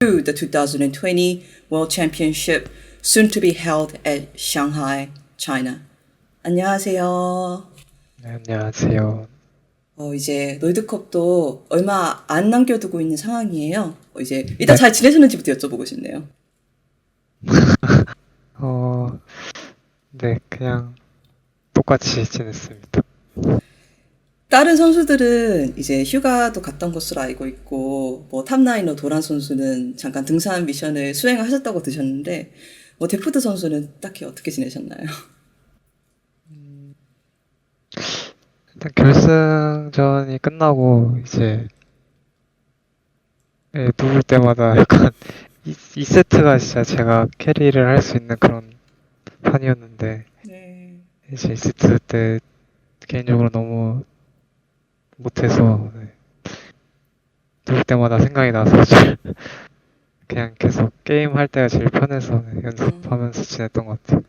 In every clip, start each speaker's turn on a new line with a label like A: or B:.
A: to the 2020 World Championship soon to be held at Shanghai, China. 안녕하세요.
B: 네, 안녕하세요.
A: 이제 롤드컵도 얼마 안 남겨두고 있는 상황이에요. 이제 일단
B: 네,
A: 잘 지내셨는지부터 여쭤보고 싶네요.
B: 어, 네, 그냥 똑같이 지냈습니다.
A: 다른 선수들은 이제 휴가도 갔던 것으로 알고 있고, 뭐 탑라이너 도란 선수는 잠깐 등산 미션을 수행하셨다고 드셨는데, 뭐 데프트 선수는 딱히 어떻게 지내셨나요?
B: 일단 결승전이 끝나고 이제 누울 때마다 약간 이 세트가 진짜 제가 캐리를 할 수 있는 그런 판이었는데
A: 네.
B: 이제 2세트 때 개인적으로 너무 못해서 누울 때마다 생각이 나서 그냥 계속 게임 할 때가 제일 편해서 연습하면서 지냈던 것 같아요.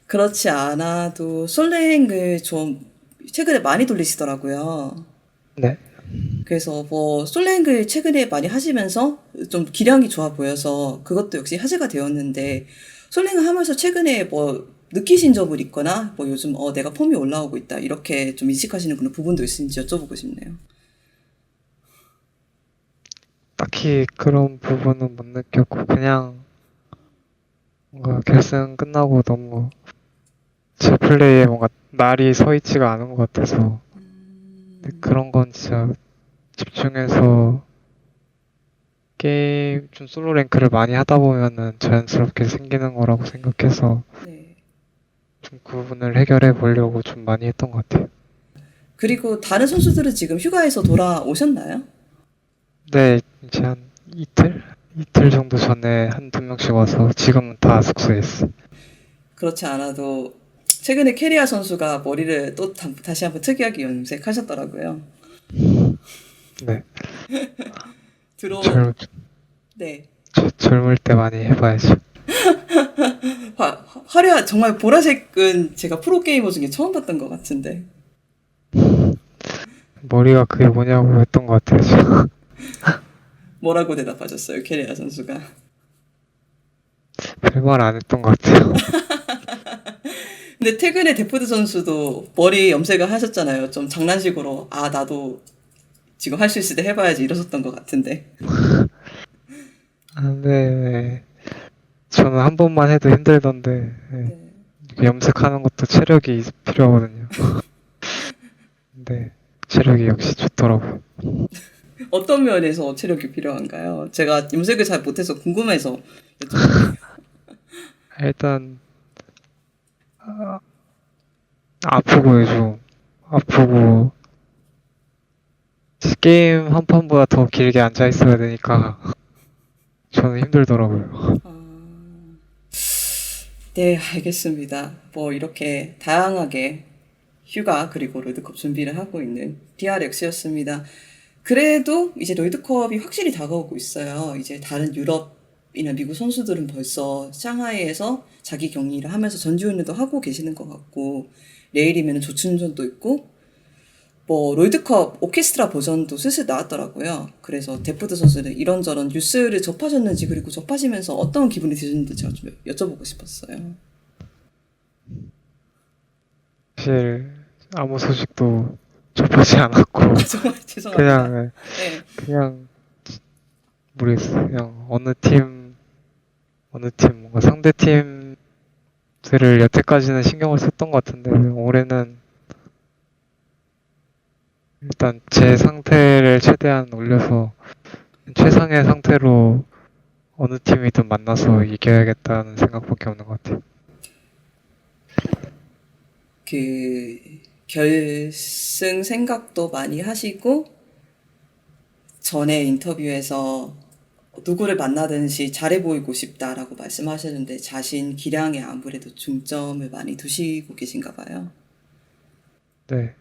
A: 그렇지 않아도 솔랭을 좀 최근에 많이 돌리시더라고요.
B: 네.
A: 그래서 뭐 솔랭을 최근에 많이 하시면서 좀 기량이 좋아 보여서 그것도 역시 화제가 되었는데 솔랭을 하면서 최근에 뭐 느끼신 점을 있거나 뭐 요즘 내가 폼이 올라오고 있다 이렇게 좀 인식하시는 그런 부분도 있는지 여쭤보고 싶네요.
B: 딱히 그런 부분은 못 느꼈고 그냥 뭔가 결승 끝나고 너무 제 플레이에 뭔가 날이 서 있지가 않은 것 같아서 근데 그런 건 진짜 집중해서 게임 좀 솔로 랭크를 많이 하다 보면은 자연스럽게 생기는 거라고 생각해서
A: 네.
B: 좀 그 부분을 해결해 보려고 좀 많이 했던 것 같아요.
A: 그리고 다른 선수들은 지금 휴가에서 돌아오셨나요?
B: 네, 이제 한 이틀? 이틀 정도 전에 한두 명씩 와서 지금은 다 숙소에 있어요.
A: 그렇지 않아도 최근에 캐리아 선수가 머리를 또 다시 한번 특이하게 염색하셨더라고요.
B: 네,
A: 들어,
B: 젊,
A: 네.
B: 젊을 때 많이 해봐야죠.
A: 화려한, 정말 보라색은 제가 프로게이머 중에 처음 봤던 것 같은데.
B: 머리가 그게 뭐냐고 했던 것 같아요, 지금.
A: 뭐라고 대답하셨어요, 캐리아 선수가?
B: 별말 안 했던 것 같아요.
A: 근데 최근에 데프트 선수도 머리 염색을 하셨잖아요. 좀 장난식으로, 나도 지금 할 수 있을 때 해봐야지 이러셨던 것 같은데.
B: 아, 네, 저는 한 번만 해도 힘들던데, 네,
A: 네.
B: 염색하는 것도 체력이 필요하거든요. 근데 체력이 역시 좋더라고요.
A: 어떤 면에서 체력이 필요한가요? 제가 염색을 잘 못해서 궁금해서 여쭤볼게요.
B: 일단 아프고 요즘 아프고 게임 한 판보다 더 길게 앉아 있어야 되니까 저는 힘들더라고요.
A: 네, 알겠습니다. 뭐 이렇게 다양하게 휴가 그리고 롤드컵 준비를 하고 있는 DRX였습니다. 그래도 이제 롤드컵이 확실히 다가오고 있어요. 이제 다른 유럽이나 미국 선수들은 벌써 상하이에서 자기 격리를 하면서 전지훈련도 하고 계시는 것 같고 내일이면 조춘전도 있고 뭐 롤드컵 오케스트라 버전도 슬슬 나왔더라고요. 그래서 데프트 선수는 이런저런 뉴스를 접하셨는지 그리고 접하시면서 어떤 기분이 드셨는지 제가 좀 여쭤보고 싶었어요.
B: 사실 아무 소식도 접하지 않았고
A: 정말 죄송합니다.
B: 그냥
A: 네.
B: 그냥 모르겠어요. 그냥 어느 팀 뭔가 상대 팀들을 여태까지는 신경을 썼던 것 같은데 올해는 일단 제 상태를 최대한 올려서 최상의 상태로 어느 팀이든 만나서 이겨야겠다는 생각밖에 없는 것 같아요.
A: 그 결승 생각도 많이 하시고 전에 인터뷰에서 누구를 만나든지 잘해 보이고 싶다라고 말씀하셨는데 자신 기량에 아무래도 중점을 많이 두시고 계신가 봐요.
B: 네.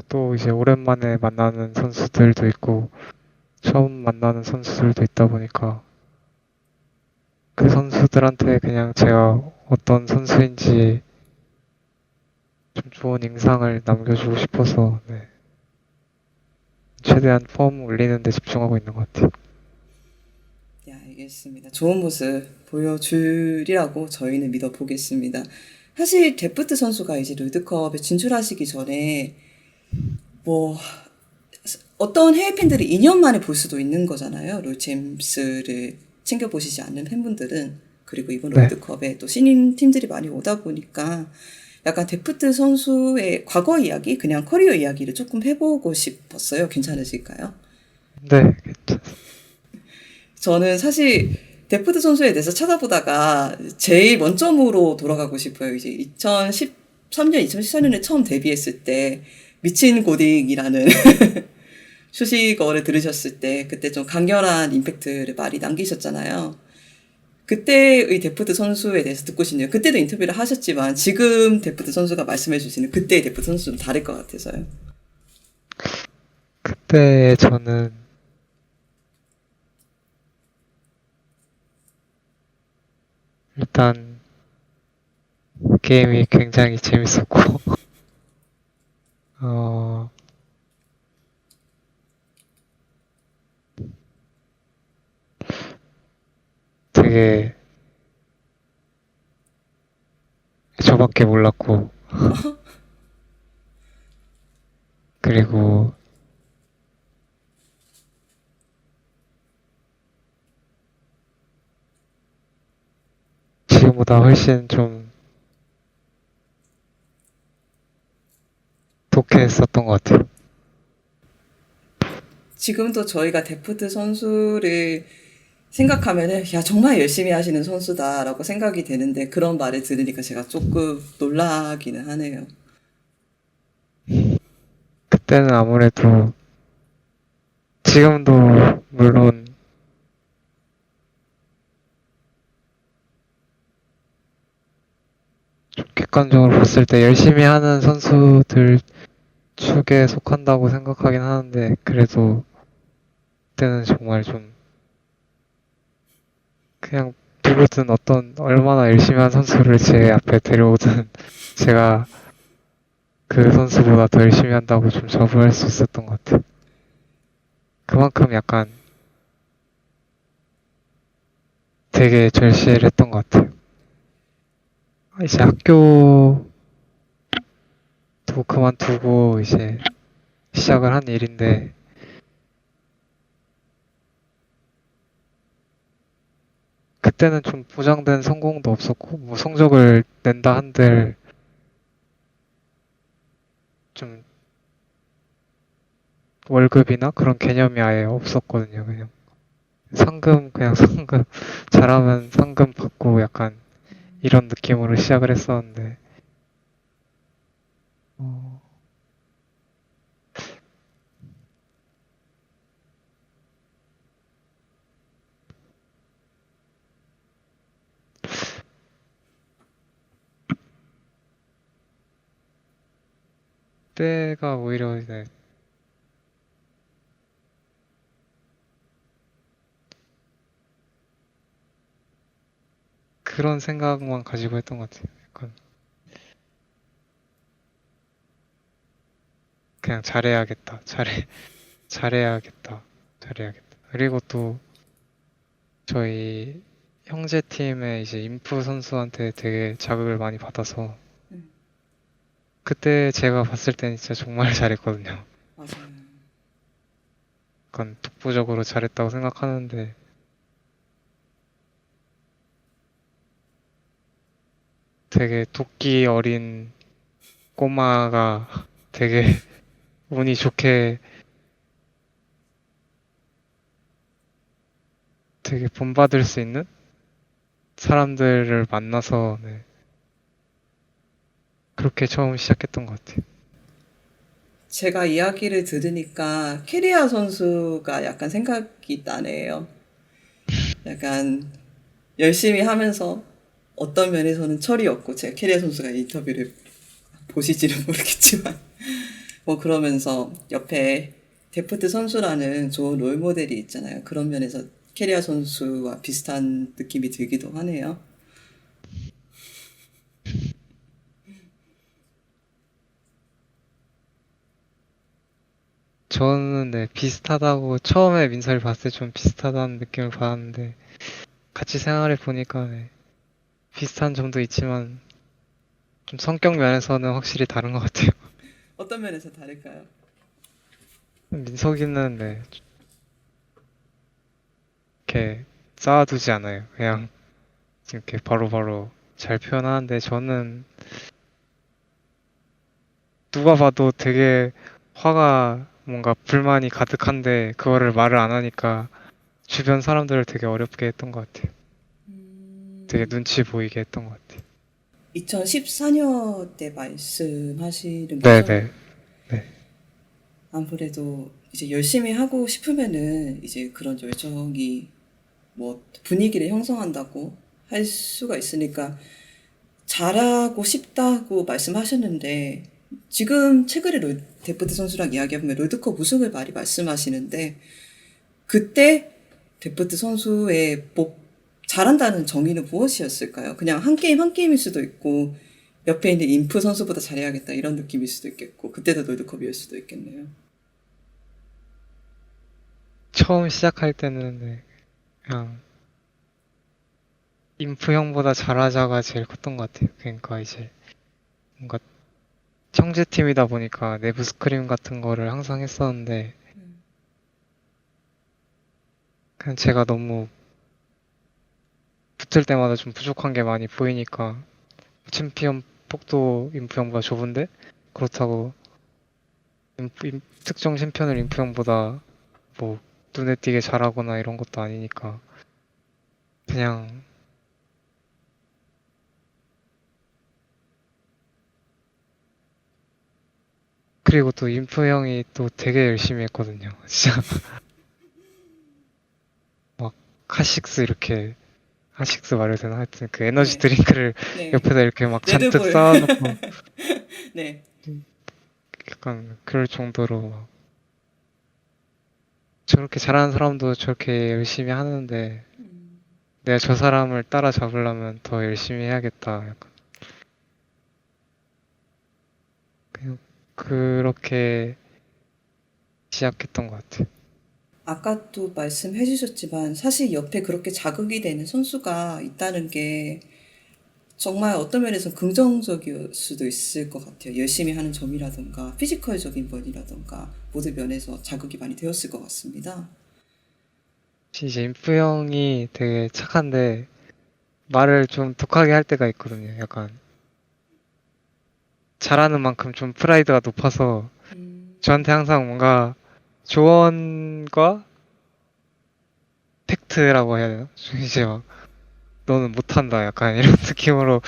B: 또 이제 오랜만에 만나는 선수들도 있고 처음 만나는 선수들도 있다 보니까 그 선수들한테 그냥 제가 어떤 선수인지 좀 좋은 인상을 남겨주고 싶어서 네. 최대한 폼 올리는 데 집중하고 있는 것 같아요.
A: 알겠습니다. 좋은 모습 보여주리라고 저희는 믿어보겠습니다. 사실 데프트 선수가 이제 롤드컵에 진출하시기 전에 뭐 어떤 해외 팬들이 2년 만에 볼 수도 있는 거잖아요. 롤 제임스를 챙겨보시지 않는 팬분들은. 그리고 이번
B: 네.
A: 롤드컵에 또 신인 팀들이 많이 오다 보니까 약간 데프트 선수의 과거 이야기, 그냥 커리어 이야기를 조금 해보고 싶었어요. 괜찮으실까요?
B: 네, 괜찮습니다.
A: 저는 사실 데프트 선수에 대해서 찾아보다가 제일 원점으로 돌아가고 싶어요. 이제 2013년, 2014년에 처음 데뷔했을 때 미친 고딩이라는 수식어를 들으셨을 때 그때 좀 강렬한 임팩트를 많이 남기셨잖아요. 그때의 데프트 선수에 대해서 듣고 싶네요. 그때도 인터뷰를 하셨지만 지금 데프트 선수가 말씀해 주시는 그때의 데프트 선수는 다를 것 같아서요.
B: 그때 저는 일단 게임이 굉장히 재밌었고, 어, 되게 저밖에 몰랐고, 그리고 지금보다 훨씬 좀 독했었던 것 같아요.
A: 지금도 저희가 데프트 선수를 생각하면은 야 정말 열심히 하시는 선수다라고 생각이 되는데 그런 말을 들으니까 제가 조금 놀라기는 하네요.
B: 그때는 아무래도 지금도 물론 좀 객관적으로 봤을 때 열심히 하는 선수들 축에 속한다고 생각하긴 하는데 그래도 그때는 정말 좀 그냥 누구든 어떤 얼마나 열심히 한 선수를 제 앞에 데려오든 제가 그 선수보다 더 열심히 한다고 좀 자부할 수 있었던 것 같아요. 그만큼 약간 되게 절실했던 것 같아요. 이제 학교도 그만두고 이제 시작을 한 일인데 그때는 좀 보장된 성공도 없었고 뭐 성적을 낸다 한들 좀 월급이나 그런 개념이 아예 없었거든요. 그냥 상금 그냥 상금 잘하면 상금 받고 약간 이런 느낌으로 시작을 했었는데 어, 때가 오히려 이제 그런 생각만 가지고 했던 것 같아요. 약간 그냥 잘해야겠다, 잘해야겠다, 잘해야겠다. 그리고 또 저희 형제 팀의 이제 인프 선수한테 되게 자극을 많이 받아서 그때 제가 봤을 때는 진짜 정말 잘했거든요.
A: 맞아요.
B: 약간 독보적으로 잘했다고 생각하는데 되게 도끼 어린 꼬마가 되게 운이 좋게 되게 본받을 수 있는 사람들을 만나서 네, 그렇게 처음 시작했던 것 같아요.
A: 제가 이야기를 들으니까 캐리아 선수가 약간 생각이 나네요. 약간 열심히 하면서 어떤 면에서는 철이 없고 제가 캐리아 선수가 인터뷰를 보실지는 모르겠지만 뭐 그러면서 옆에 데프트 선수라는 좋은 롤 모델이 있잖아요. 그런 면에서 캐리아 선수와 비슷한 느낌이 들기도 하네요.
B: 저는 네, 비슷하다고 처음에 민서를 봤을 때 좀 비슷하다는 느낌을 받았는데 같이 생활해 보니까 네, 비슷한 점도 있지만 좀 성격 면에서는 확실히 다른 것 같아요.
A: 어떤 면에서 다를까요?
B: 민석이는 네, 이렇게 쌓아두지 않아요. 그냥 이렇게 바로바로 잘 표현하는데 저는 누가 봐도 되게 화가 뭔가 불만이 가득한데 그거를 말을 안 하니까 주변 사람들을 되게 어렵게 했던 것 같아요. 되게 눈치 보이게 했던 것 같아요.
A: 2014년 때 말씀하시는 거죠?
B: 네네. 네.
A: 아무래도 이제 열심히 하고 싶으면은 이제 그런 열정이 뭐 분위기를 형성한다고 할 수가 있으니까 잘하고 싶다고 말씀하셨는데 지금 최근에 데프트 선수랑 이야기해보면 롤드컵 우승을 많이 말씀하시는데 그때 데프트 선수의 뭐 잘한다는 정의는 무엇이었을까요? 그냥 한 게임 한 게임일 수도 있고 옆에 있는 인프 선수보다 잘해야겠다 이런 느낌일 수도 있겠고 그때도 롤드컵이었을 수도 있겠네요.
B: 처음 시작할 때는 네, 그냥 인프 형보다 잘하자가 제일 컸던 것 같아요. 그러니까 이제 뭔가 형제팀이다 보니까 내부 스크림 같은 거를 항상 했었는데 그냥 제가 너무 붙을 때마다 좀 부족한 게 많이 보이니까 챔피언 폭도 인프 형보다 좁은데 그렇다고 특정 챔피언을 인프 형보다 뭐 눈에 띄게 잘하거나 이런 것도 아니니까 그냥 그리고 또 인프 형이 또 되게 열심히 했거든요. 진짜 막 카식스 이렇게 하식스 말해도 되나? 하여튼 그 에너지
A: 네,
B: 드링크를
A: 네.
B: 옆에다 이렇게 막 잔뜩
A: 레드불.
B: 쌓아놓고
A: 네.
B: 약간 그럴 정도로 막 저렇게 잘하는 사람도 저렇게 열심히 하는데 내가 저 사람을 따라잡으려면 더 열심히 해야겠다. 약간 그냥 그렇게 시작했던 것 같아요.
A: 아까 또 말씀해 주셨지만 사실 옆에 그렇게 자극이 되는 선수가 있다는 게 정말 어떤 면에서 긍정적일 수도 있을 것 같아요. 열심히 하는 점이라던가 피지컬적인 면이라던가 모든 면에서 자극이 많이 되었을 것 같습니다.
B: 이제 인프 형이 되게 착한데 말을 좀 독하게 할 때가 있거든요. 약간 잘하는 만큼 좀 프라이드가 높아서 저한테 항상 뭔가 조언과 팩트라고 해야 되나? 이제 막 너는 못한다 약간 이런 느낌으로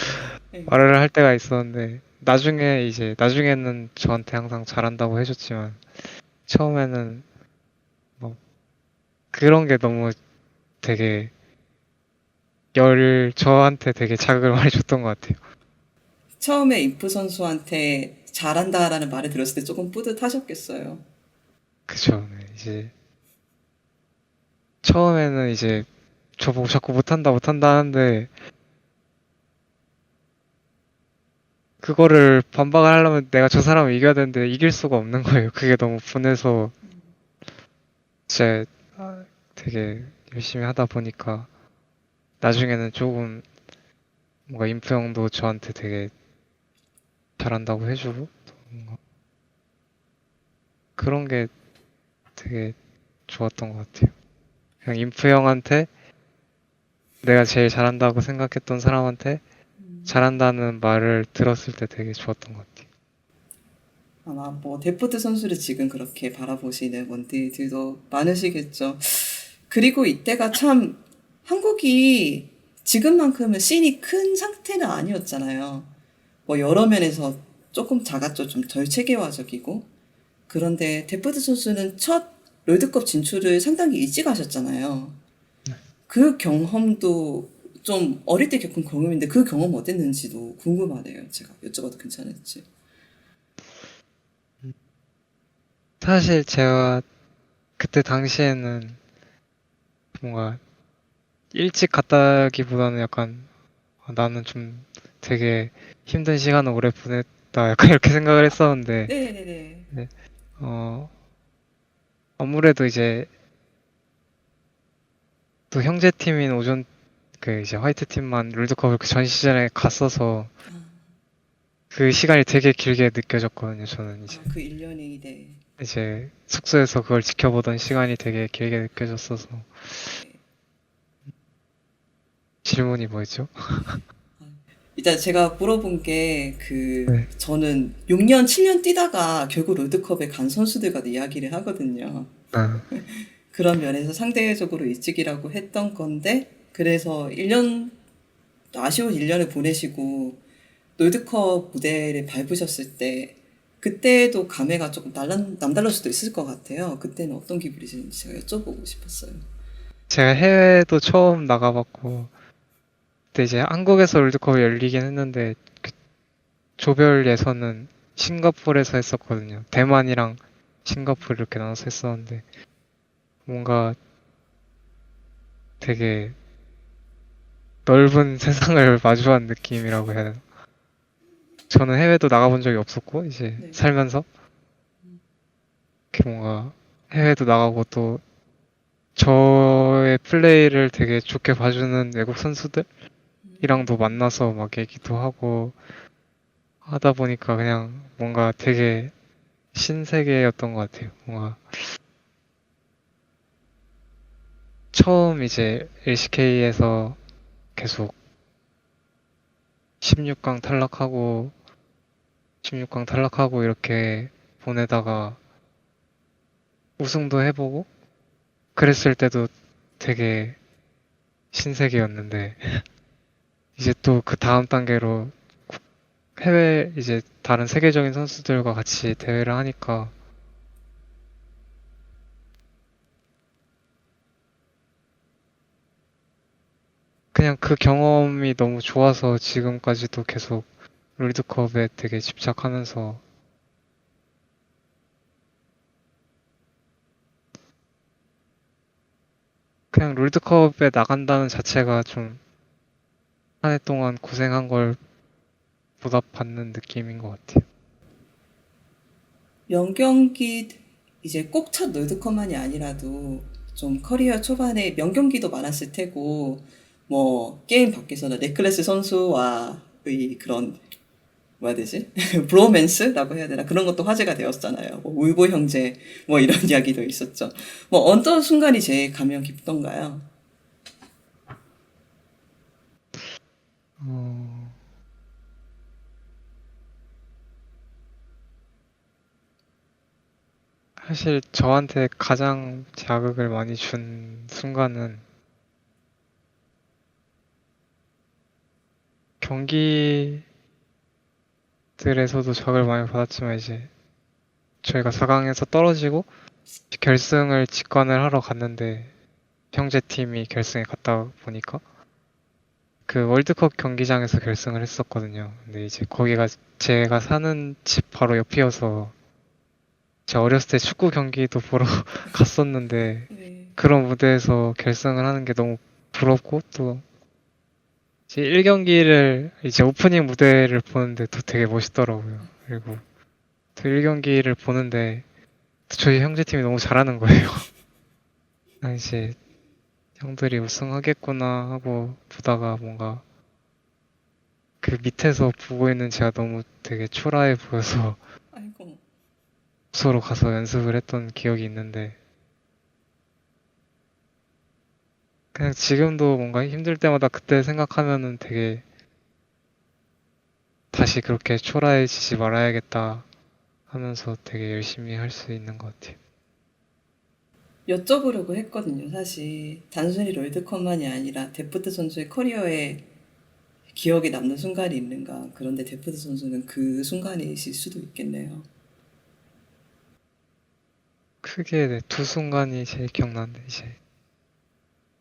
A: 네.
B: 말을 할 때가 있었는데 나중에는 저한테 항상 잘한다고 해줬지만 처음에는 뭐 그런 게 너무 되게 저한테 되게 자극을 많이 줬던 것 같아요.
A: 처음에 인프 선수한테 잘한다라는 말을 들었을 때 조금 뿌듯하셨겠어요.
B: 그쵸. 네, 이제 처음에는 이제 저보고 자꾸 못한다 하는데 그거를 반박을 하려면 내가 저 사람을 이겨야 되는데 이길 수가 없는 거예요. 그게 너무 분해서 진짜 되게 열심히 하다 보니까 나중에는 조금 뭔가 인프 형도 저한테 되게 잘한다고 해주고 뭔가 그런 게 되게 좋았던 것 같아요. 그냥 인프 형한테 내가 제일 잘한다고 생각했던 사람한테 잘한다는 말을 들었을 때 되게 좋았던 것 같아요.
A: 아마 뭐 데프트 선수를 지금 그렇게 바라보시는 원딜들도 많으시겠죠. 그리고 이때가 참 한국이 지금만큼은 씬이 큰 상태는 아니었잖아요. 뭐 여러 면에서 조금 작았죠. 좀 덜 체계화적이고. 그런데 데프트 선수는 첫 롤드컵 진출을 상당히 일찍 하셨잖아요. 그 경험도 좀 어릴 때 겪은 경험인데 그 경험 어땠는지도 궁금하네요. 제가 여쭤봐도 괜찮을지.
B: 사실 제가 그때 당시에는 뭔가 일찍 갔다기보다는 약간 나는 좀 되게 힘든 시간을 오래 보냈다 약간 이렇게 생각을 했었는데
A: 네네네.
B: 네. 어 아무래도 이제 또 형제팀인 그 이제 화이트 팀만 롤드컵을 그 전 시즌에 갔어서
A: 아,
B: 그 시간이 되게 길게 느껴졌거든요. 저는
A: 그 1년이 네.
B: 이제 숙소에서 그걸 지켜보던 시간이 되게 길게 느껴졌어서.
A: 네.
B: 질문이 뭐였죠?
A: 아, 일단 제가 물어본 게
B: 네.
A: 저는 6년, 7년 뛰다가 결국 롤드컵에 간 선수들과 이야기를 하거든요.
B: 아,
A: 그런 면에서 상대적으로 일찍이라고 했던 건데 그래서 1년 아쉬운 1년을 보내시고 롤드컵 무대를 밟으셨을 때 그때도 감회가 조금 남달랄 수도 있을 것 같아요. 그때는 어떤 기분이신지 제가 여쭤보고 싶었어요.
B: 제가 해외도 처음 나가봤고, 그때 이제 한국에서 롤드컵이 열리긴 했는데, 그 조별 예선은 싱가포르에서 했었거든요. 대만이랑 싱가포르 이렇게 나눠서 했었는데, 뭔가 되게 넓은 세상을 마주한 느낌이라고 해야 되나? 저는 해외도 나가본 적이 없었고, 이제
A: 네.
B: 살면서, 이렇게 뭔가 해외도 나가고 또 저의 플레이를 되게 좋게 봐주는 외국 선수들이랑도 만나서 막 얘기도 하고 하다 보니까 그냥 뭔가 되게 신세계였던 것 같아요. 뭔가 처음 이제 LCK에서 계속 16강 탈락하고 16강 탈락하고 이렇게 보내다가 우승도 해보고 그랬을 때도 되게 신세계였는데 이제 또 그 다음 단계로 해외 이제 다른 세계적인 선수들과 같이 대회를 하니까 그냥 그 경험이 너무 좋아서 지금까지도 계속 롤드컵에 되게 집착하면서 그냥 롤드컵에 나간다는 자체가 좀 한 해 동안 고생한 걸 보답받는 느낌인 것 같아요.
A: 명경기 이제 꼭 첫 롤드컵만이 아니라도 좀 커리어 초반에 명경기도 많았을 테고 뭐 게임 밖에서는 넥클래스 선수와의 그런 뭐야 되지? 브로맨스라고 해야 되나? 그런 것도 화제가 되었잖아요. 뭐 울보 형제 뭐 이런 이야기도 있었죠. 뭐 어떤 순간이 제일 감명 깊던가요?
B: 어, 사실 저한테 가장 자극을 많이 준 순간은 경기들에서도 자극을 많이 받았지만 이제 저희가 4강에서 떨어지고 결승을 직관을 하러 갔는데 형제팀이 결승에 갔다 보니까 그 월드컵 경기장에서 결승을 했었거든요. 근데 이제 거기가 제가 사는 집 바로 옆이어서 제가 어렸을 때 축구 경기도 보러 갔었는데
A: 네.
B: 그런 무대에서 결승을 하는 게 너무 부럽고 또 이제 1경기를 이제 오프닝 무대를 보는데 또 되게 멋있더라고요. 그리고 또 1경기를 보는데 또 저희 형제팀이 너무 잘하는 거예요. 아, 이제 형들이 우승하겠구나 하고 보다가 뭔가 그 밑에서 보고 있는 제가 너무 되게 초라해 보여서
A: 아이고.
B: 숙소로 가서 연습을 했던 기억이 있는데 그냥 지금도 뭔가 힘들 때마다 그때 생각하면은 되게 다시 그렇게 초라해지지 말아야겠다 하면서 되게 열심히 할 수 있는 것 같아요.
A: 여쭤보려고 했거든요. 사실 단순히 롤드컵만이 아니라 데프트 선수의 커리어에 기억에 남는 순간이 있는가. 그런데 데프트 선수는 그 순간이실 수도 있겠네요.
B: 크게 네, 두 순간이 제일 기억나는데 이제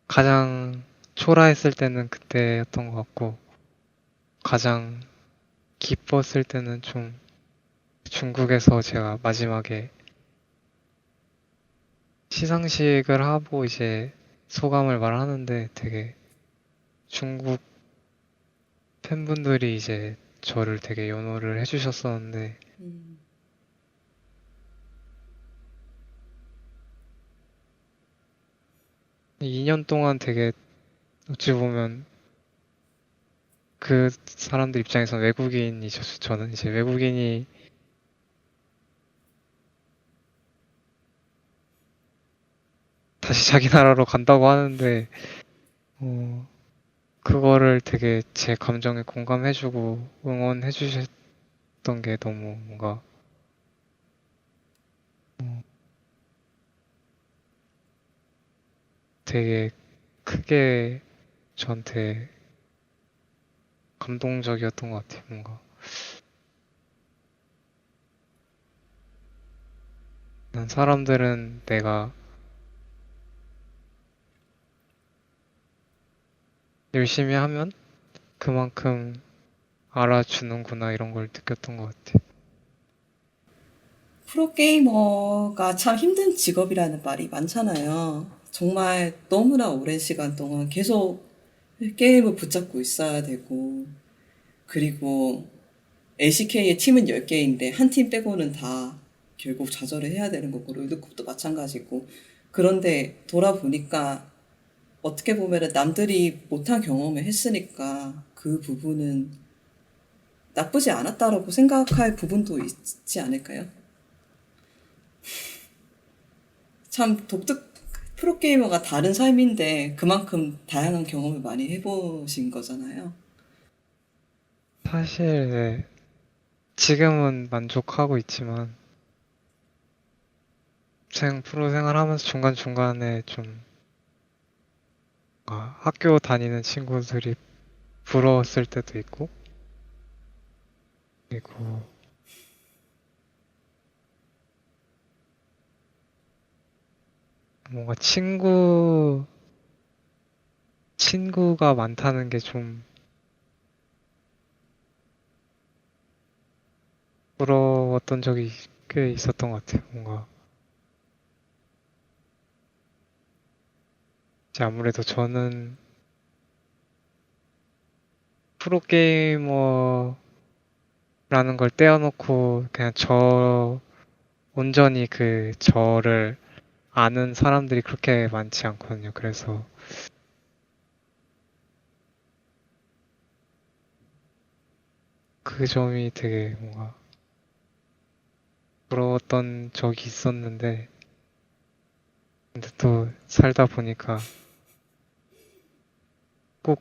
B: 가장 초라했을 때는 그때였던 것 같고 가장 기뻤을 때는 좀 중국에서 제가 마지막에 시상식을 하고 이제 소감을 말하는데 되게 중국 팬분들이 이제 저를 되게 연호를 해주셨었는데
A: 음,
B: 2년 동안 되게 어찌 보면 그 사람들 입장에서 외국인이죠. 저는 이제 외국인이 다시 자기 나라로 간다고 하는데, 어, 그거를 되게 제 감정에 공감해주고 응원해주셨던 게 너무 뭔가, 어, 되게 크게 저한테 감동적이었던 것 같아요. 뭔가. 난 사람들은 내가 열심히 하면 그만큼 알아주는구나 이런 걸 느꼈던 것 같아.
A: 프로게이머가 참 힘든 직업이라는 말이 많잖아요. 정말 너무나 오랜 시간 동안 계속 게임을 붙잡고 있어야 되고, 그리고 LCK의 팀은 10개인데 한 팀 빼고는 다 결국 좌절을 해야 되는 거고, 롤드컵도 마찬가지고. 그런데 돌아보니까 어떻게 보면 남들이 못한 경험을 했으니까 그 부분은 나쁘지 않았다라고 생각할 부분도 있지 않을까요? 참 프로게이머가 다른 삶인데 그만큼 다양한 경험을 많이 해보신 거잖아요.
B: 사실 네, 지금은 만족하고 있지만 프로 생활하면서 중간중간에 좀 학교 다니는 친구들이 부러웠을 때도 있고 그리고 뭔가 친구가 많다는 게 좀 부러웠던 적이 꽤 있었던 것 같아요. 뭔가 이제 아무래도 저는 프로게이머라는 걸 떼어놓고 그냥 온전히 저를 아는 사람들이 그렇게 많지 않거든요. 그래서 그 점이 되게 뭔가 부러웠던 적이 있었는데, 근데 또 살다 보니까 꼭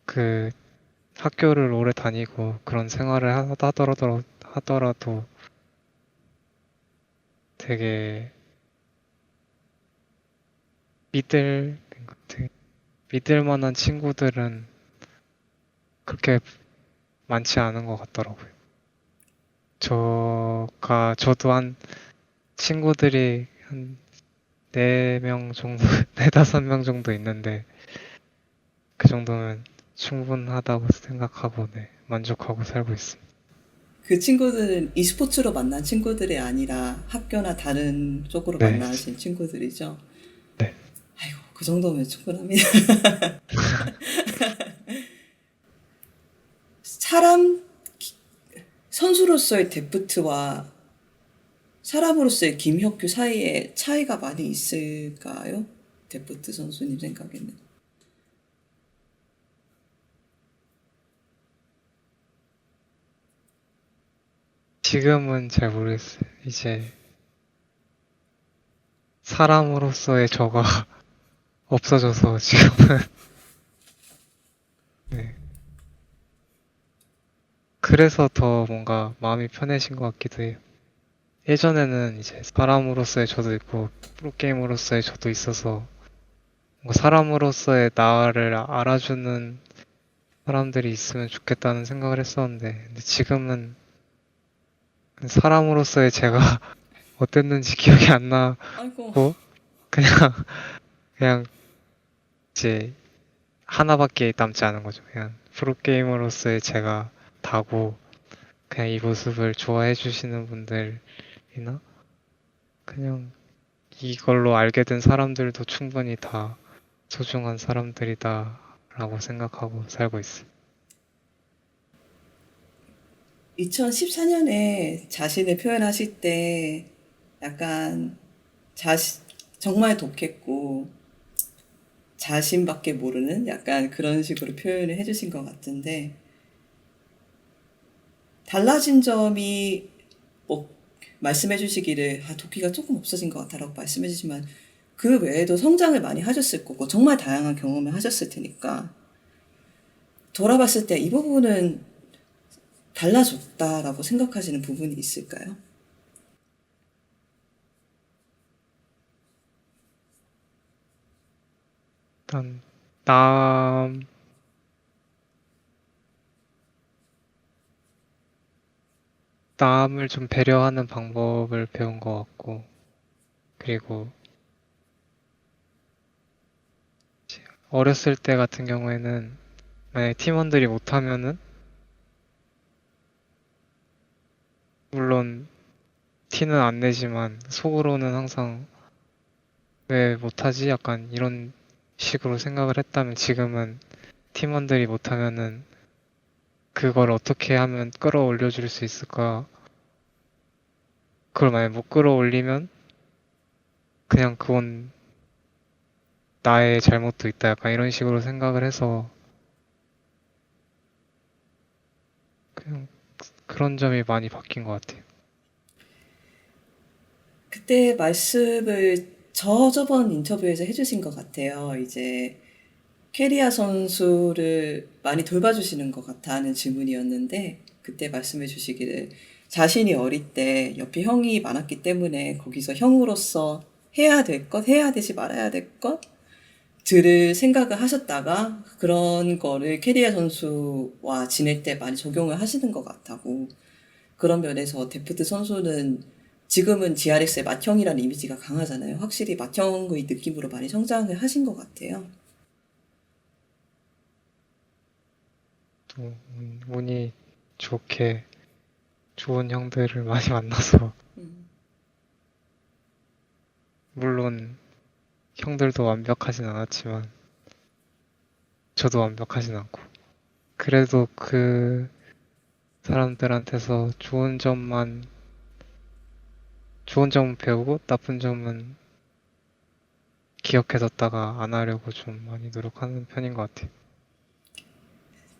B: 그 학교를 오래 다니고 그런 생활을 하더라도 되게 믿을, 되게 믿을 만한 친구들은 그렇게 많지 않은 것 같더라고요. 저도 한 친구들이 한 4명 정도, 4~5명 정도 있는데, 그 정도면 충분하다고 생각하고, 네, 만족하고 살고 있습니다.
A: 그 친구들은 e스포츠로 만난 친구들이 아니라 학교나 다른 쪽으로
B: 네,
A: 만나신 친구들이죠.
B: 네.
A: 아이고, 그 정도면 충분합니다. 사람, 선수로서의 데프트와 사람으로서의 김혁규 사이에 차이가 많이 있을까요? 데프트 선수님 생각에는.
B: 지금은 잘 모르겠어요. 이제 사람으로서의 저가 없어져서 지금은, 네. 그래서 더 뭔가 마음이 편해진 것 같기도 해요. 예전에는 이제 사람으로서의 저도 있고, 프로게이머로서의 저도 있어서, 뭐 사람으로서의 나를 알아주는 사람들이 있으면 좋겠다는 생각을 했었는데, 근데 지금은 사람으로서의 제가 어땠는지 기억이 안
A: 아이고,
B: 나고, 그냥, 그냥 이제 하나밖에 남지 않은 거죠. 그냥 프로게이머로서의 제가 다고, 그냥 이 모습을 좋아해 주시는 분들이나, 그냥 이걸로 알게 된 사람들도 충분히 다 소중한 사람들이다라고 생각하고 살고 있어요.
A: 2014년에 자신을 표현하실 때 약간 자신, 정말 독했고, 자신밖에 모르는 약간 그런 식으로 표현을 해주신 것 같은데, 달라진 점이 뭐 말씀해 주시기를 도끼가 조금 없어진 것 같다라고 말씀해 주시지만 그 외에도 성장을 많이 하셨을 거고 정말 다양한 경험을 하셨을 테니까 돌아봤을 때 이 부분은 달라졌다라고 생각하시는 부분이 있을까요?
B: 일단 남 남을 좀 배려하는 방법을 배운 것 같고, 그리고 어렸을 때 같은 경우에는 만약에 팀원들이 못하면은 물론 티는 안 내지만 속으로는 항상 왜 못하지? 약간 이런 식으로 생각을 했다면, 지금은 팀원들이 못하면은 그걸 어떻게 하면 끌어올려 줄 수 있을까? 그걸 만약에 못 끌어올리면 그냥 그건 나의 잘못도 있다. 약간 이런 식으로 생각을 해서 그냥 그런 점이 많이 바뀐 것 같아요.
A: 그때 말씀을 저번 인터뷰에서 해주신 것 같아요. 이제 캐리아 선수를 많이 돌봐주시는 것 같아 하는 질문이었는데 그때 말씀해 주시기를 자신이 어릴 때 옆에 형이 많았기 때문에 거기서 형으로서 해야 될 것, 해야 되지 말아야 될 것들을 생각을 하셨다가 그런 거를 캐리아 선수와 지낼 때 많이 적용을 하시는 것 같다고. 그런 면에서 데프트 선수는 지금은 GRX의 맏형이라는 이미지가 강하잖아요. 확실히 맏형의 느낌으로 많이 성장을 하신 것 같아요.
B: 또 운이 좋게 좋은 형들을 많이 만나서, 물론 형들도 완벽하진 않았지만 저도 완벽하진 않고, 그래도 그 사람들한테서 좋은 점은 배우고 나쁜 점은 기억해뒀다가 안 하려고 좀 많이 노력하는 편인 것 같아요.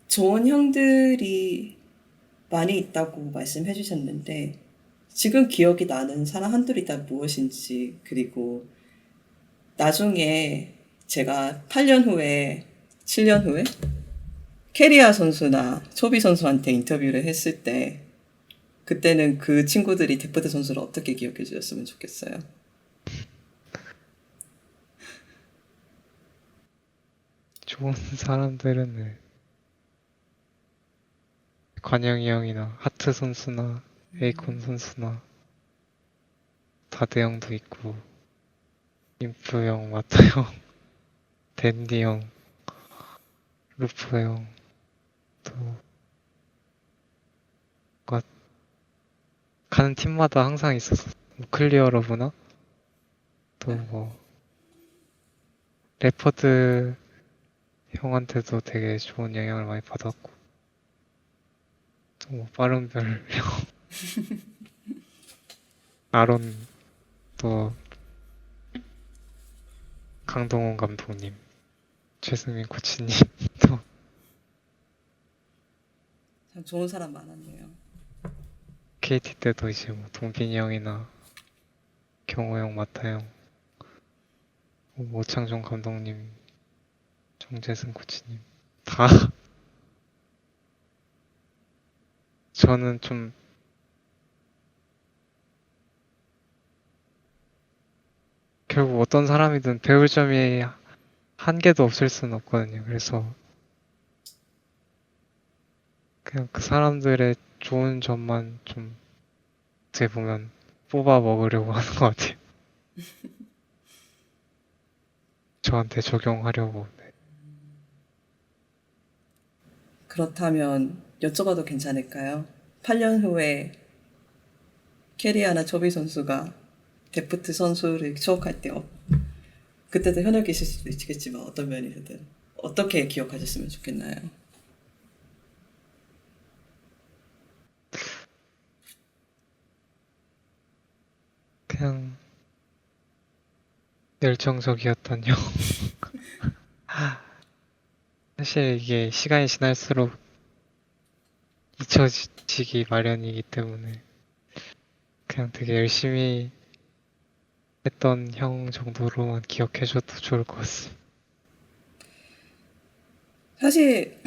A: 좋은 형들이 많이 있다고 말씀해 주셨는데, 지금 기억이 나는 사람 한둘이 다 무엇인지, 그리고 나중에 제가 8년 후에, 7년 후에 캐리아 선수나 초비 선수한테 인터뷰를 했을 때, 그때는 그 친구들이 데프트 선수를 어떻게 기억해 주셨으면 좋겠어요.
B: 좋은 사람들은 관영이 형이나 하트 선수나 에이콘 선수나 다대 형도 있고, 인프 형, 마타 형, 댄디 형, 루프 형, 또 뭔가 가는 팀마다 항상 있었어. 뭐 클리어 러브나 또 뭐 레퍼드 형한테도 되게 좋은 영향을 많이 받았고, 또 뭐 빠른별 형, 아론, 또 강동원 감독님, 최승민 코치님, 또
A: 참 좋은 사람 많았네요.
B: KT 때도 이제 뭐 동빈이 형이나 경호 형, 마타 형, 뭐 오창종 감독님, 정재승 코치님, 다 저는 좀 결국 어떤 사람이든 배울 점이 한 개도 없을 수는 없거든요. 그래서 그냥 그 사람들의 좋은 점만 좀 어떻게 보면 뽑아 먹으려고 하는 것 같아요. 저한테 적용하려고. 네.
A: 그렇다면 여쭤봐도 괜찮을까요? 8년 후에 캐리아나 초비 선수가 데프트 선수를 추억할 때 그때도 현역이실 수도 있겠지만 어떤 면이든 어떻게 기억하셨으면 좋겠나요?
B: 그냥 열정적이었던 형. 사실 이게 시간이 지날수록 잊혀지기 마련이기 때문에 그냥 되게 열심히 했던 형 정도로만 기억해줘도 좋을 것 같습니다.
A: 사실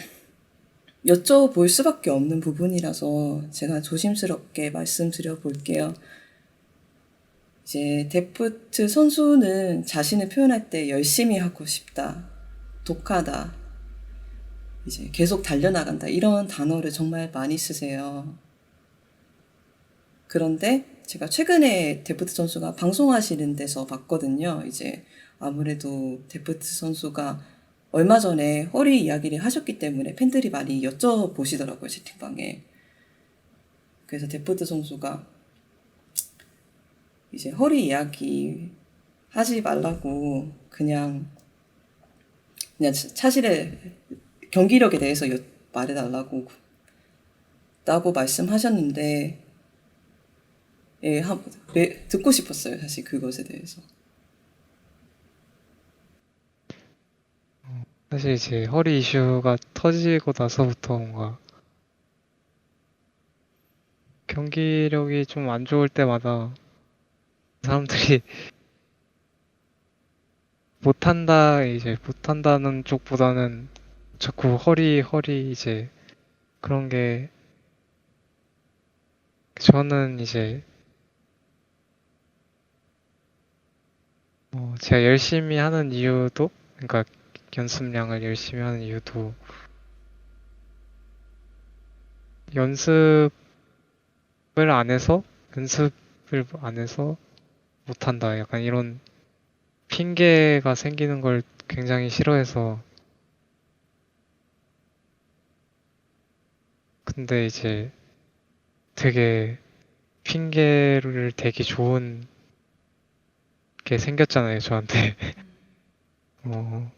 A: 여쭤볼 수밖에 없는 부분이라서 제가 조심스럽게 말씀드려 볼게요. 이제 데프트 선수는 자신을 표현할 때 열심히 하고 싶다, 독하다, 이제 계속 달려나간다 이런 단어를 정말 많이 쓰세요. 그런데 제가 최근에 데프트 선수가 방송하시는 데서 봤거든요. 이제 아무래도 데프트 선수가 얼마 전에 허리 이야기를 하셨기 때문에 팬들이 많이 여쭤보시더라고요, 채팅방에. 그래서 데프트 선수가 이제 허리 이야기 하지 말라고 그냥 차실의 경기력에 대해서 말해달라고 라고 말씀하셨는데 예, 듣고 싶었어요, 사실 그것에 대해서.
B: 사실 이제 허리 이슈가 터지고 나서부터 뭔가 경기력이 좀 안 좋을 때마다 사람들이 못한다는 쪽보다는 자꾸 허리 이제 그런 게 저는 이제 제가 열심히 하는 이유도 그러니까 연습량을 열심히 하는 이유도 연습을 연습을 안 해서 못한다 약간 이런 핑계가 생기는 걸 굉장히 싫어해서 근데 이제 되게 핑계를 대기 좋은 게 생겼잖아요, 저한테. 어,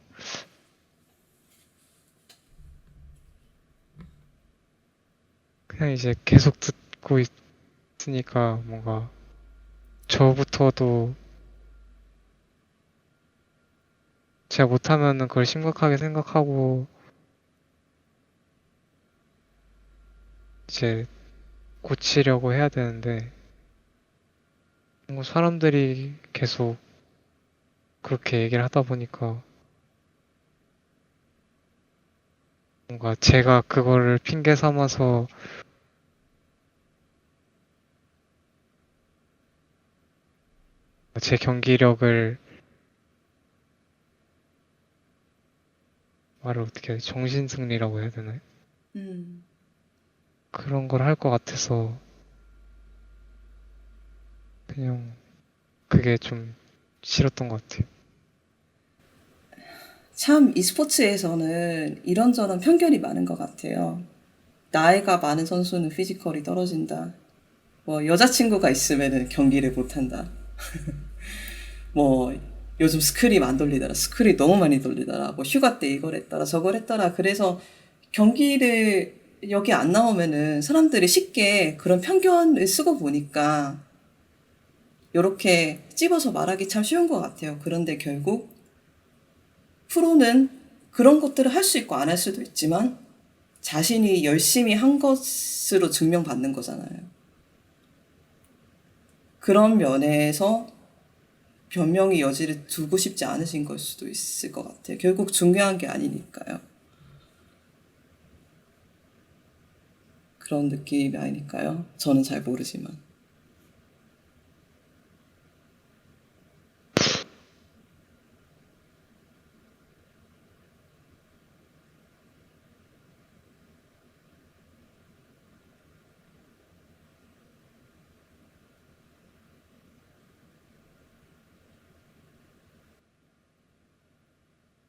B: 그냥 이제 계속 듣고 있으니까 뭔가 저부터도 제가 못하면은 그걸 심각하게 생각하고 이제 고치려고 해야 되는데 뭔가 사람들이 계속 그렇게 얘기를 하다 보니까 뭔가 제가 그거를 핑계 삼아서 제 경기력을 말을 어떻게 해야 돼? 정신승리라고 해야 되나요?
A: 음.
B: 그런 걸 할 것 같아서 그냥 그게 좀 싫었던 것 같아요.
A: 참 e스포츠에서는 이런저런 편견이 많은 것 같아요. 나이가 많은 선수는 피지컬이 떨어진다. 뭐 여자친구가 있으면은 경기를 못한다. 뭐 요즘 스크립 안 돌리더라. 스크립 너무 많이 돌리더라. 뭐 휴가 때 이걸 했더라. 저걸 했더라. 그래서 경기를 여기 안 나오면은 사람들이 쉽게 그런 편견을 쓰고 보니까 이렇게 찝어서 말하기 참 쉬운 것 같아요. 그런데 결국 프로는 그런 것들을 할 수 있고 안 할 수도 있지만 자신이 열심히 한 것으로 증명받는 거잖아요. 그런 면에서 변명의 여지를 두고 싶지 않으신 걸 수도 있을 것 같아요. 결국 중요한 게 아니니까요. 그런 느낌이 아닐까요? 저는 잘 모르지만.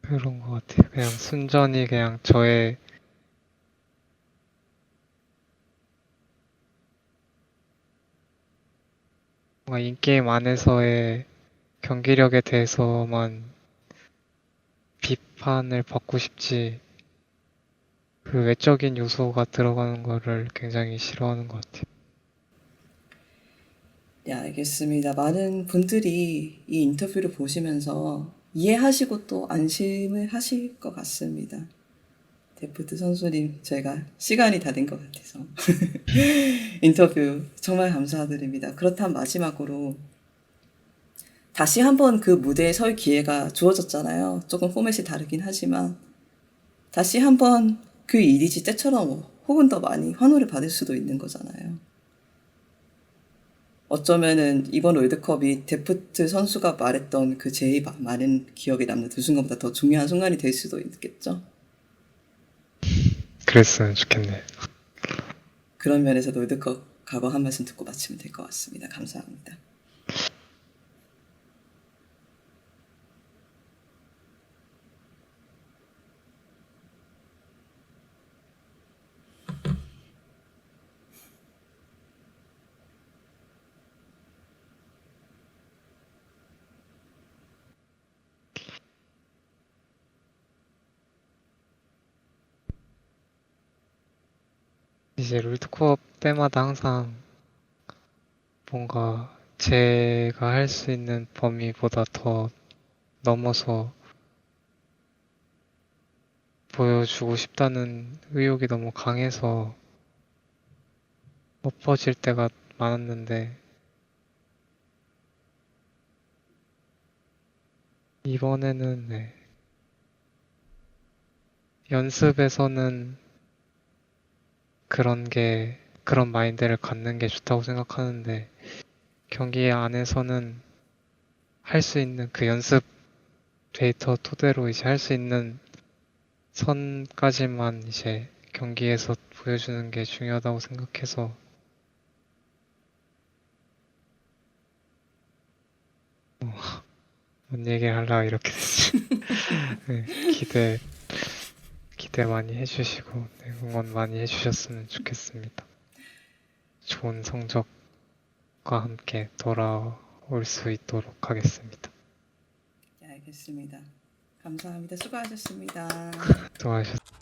B: 그런 것 같아요. 그냥 순전히 그냥 저의 뭔가 인게임 안에서의 경기력에 대해서만 비판을 받고 싶지 그 외적인 요소가 들어가는 거를 굉장히 싫어하는 것 같아요.
A: 네, 알겠습니다. 많은 분들이 이 인터뷰를 보시면서 이해하시고 또 안심을 하실 것 같습니다. 데프트 선수님, 저희가 시간이 다 된 것 같아서 인터뷰 정말 감사드립니다. 그렇다면 마지막으로 다시 한번 그 무대에 설 기회가 주어졌잖아요. 조금 포맷이 다르긴 하지만 다시 한번 그 EDG 때처럼 혹은 더 많이 환호를 받을 수도 있는 거잖아요. 어쩌면은 이번 월드컵이 데프트 선수가 말했던 그 제일 많은 기억에 남는 그 순간보다 더 중요한 순간이 될 수도 있겠죠.
B: 그랬으면 좋겠네.
A: 그런 면에서 월드컵 각오 한 말씀 듣고 마치면 될 것 같습니다. 감사합니다.
B: 이제 롤드컵 때마다 항상 뭔가 제가 할 수 있는 범위보다 더 넘어서 보여주고 싶다는 의욕이 너무 강해서 엎어질 때가 많았는데 이번에는 네, 연습에서는 그런 마인드를 갖는 게 좋다고 생각하는데 경기 안에서는 할 수 있는 그 연습 데이터 토대로 이제 할 수 있는 선까지만 이제 경기에서 보여주는 게 중요하다고 생각해서 뭔 얘기를 하려고 이렇게 됐지. 네, 기대 많이 해주시고 네, 응원 많이 해주셨으면 좋겠습니다. 좋은 성적과 함께 돌아올 수 있도록 하겠습니다.
A: 네, 알겠습니다. 감사합니다. 수고하셨습니다.
B: 수고하셨습니다.